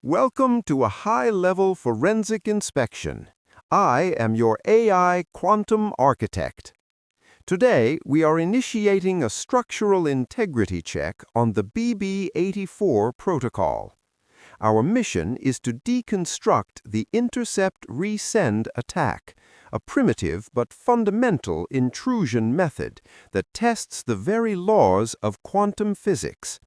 Welcome to a high-level forensic inspection. I am your AI quantum architect. Today, we are initiating a structural integrity check on the BB84 protocol. Our mission is to deconstruct the Intercept-Resend attack, a primitive but fundamental intrusion method that tests the very laws of quantum physics.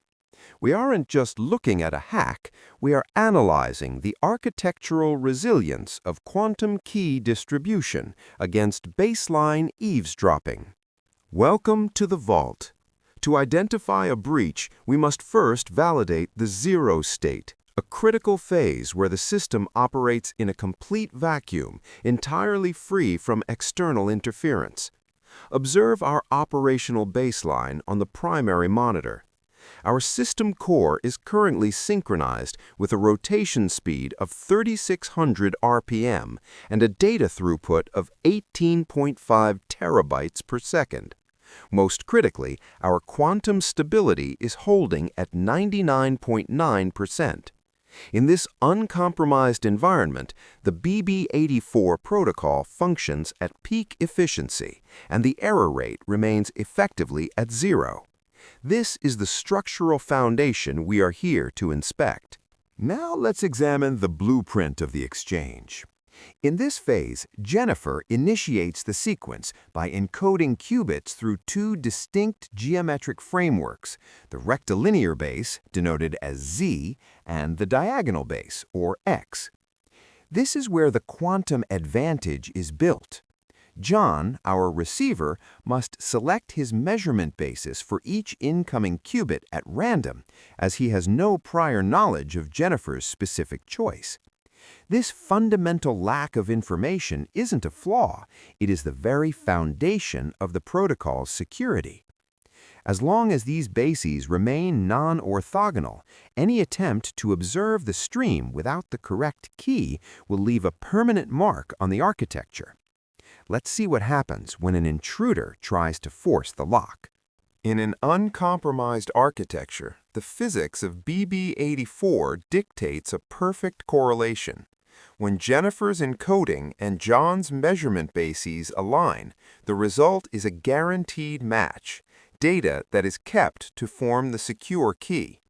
We aren't just looking at a hack, we are analyzing the architectural resilience of quantum key distribution against baseline eavesdropping. Welcome to the vault. To identify a breach, we must first validate the zero state, a critical phase where the system operates in a complete vacuum, entirely free from external interference. Observe our operational baseline on the primary monitor. Our system core is currently synchronized with a rotation speed of 3,600 RPM and a data throughput of 18.5 terabytes per second. Most critically, our quantum stability is holding at 99.9%. In this uncompromised environment, the BB84 protocol functions at peak efficiency, and the error rate remains effectively at zero. This is the structural foundation we are here to inspect. Now let's examine the blueprint of the exchange. In this phase, Jennifer initiates the sequence by encoding qubits through two distinct geometric frameworks, the rectilinear base, denoted as Z, and the diagonal base, or X. This is where the quantum advantage is built. John, our receiver, must select his measurement basis for each incoming qubit at random, as he has no prior knowledge of Jennifer's specific choice. This fundamental lack of information isn't a flaw, it is the very foundation of the protocol's security. As long as these bases remain non-orthogonal, any attempt to observe the stream without the correct key will leave a permanent mark on the architecture. Let's see what happens when an intruder tries to force the lock. In an uncompromised architecture, the physics of BB84 dictates a perfect correlation. When Jennifer's encoding and John's measurement bases align, the result is a guaranteed match, data that is kept to form the secure key.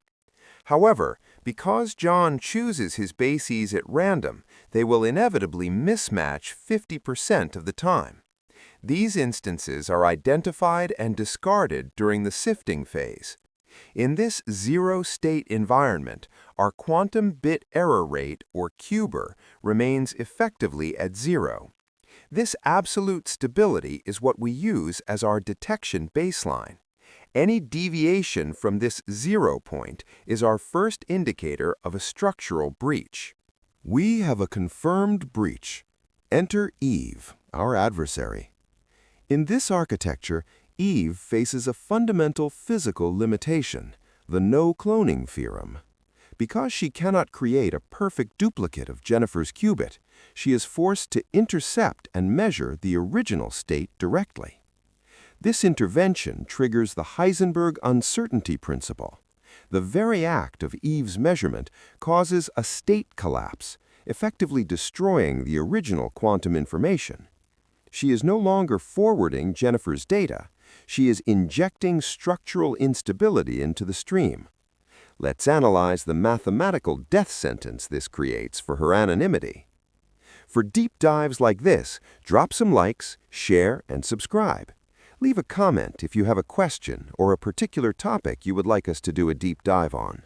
However, because John chooses his bases at random, they will inevitably mismatch 50% of the time. These instances are identified and discarded during the sifting phase. In this zero-state environment, our quantum bit error rate, or QBER, remains effectively at zero. This absolute stability is what we use as our detection baseline. Any deviation from this zero point is our first indicator of a structural breach. We have a confirmed breach. Enter Eve, our adversary. In this architecture, Eve faces a fundamental physical limitation, the No-Cloning Theorem. Because she cannot create a perfect duplicate of Jennifer's qubit, she is forced to intercept and measure the original state directly. This intervention triggers the Heisenberg Uncertainty Principle. The very act of Eve's measurement causes a state collapse, effectively destroying the original quantum information. She is no longer forwarding Jennifer's data. She is injecting structural instability into the stream. Let's analyze the mathematical death sentence this creates for her anonymity. For deep dives like this, drop some likes, share, and subscribe. Leave a comment if you have a question or a particular topic you would like us to do a deep dive on.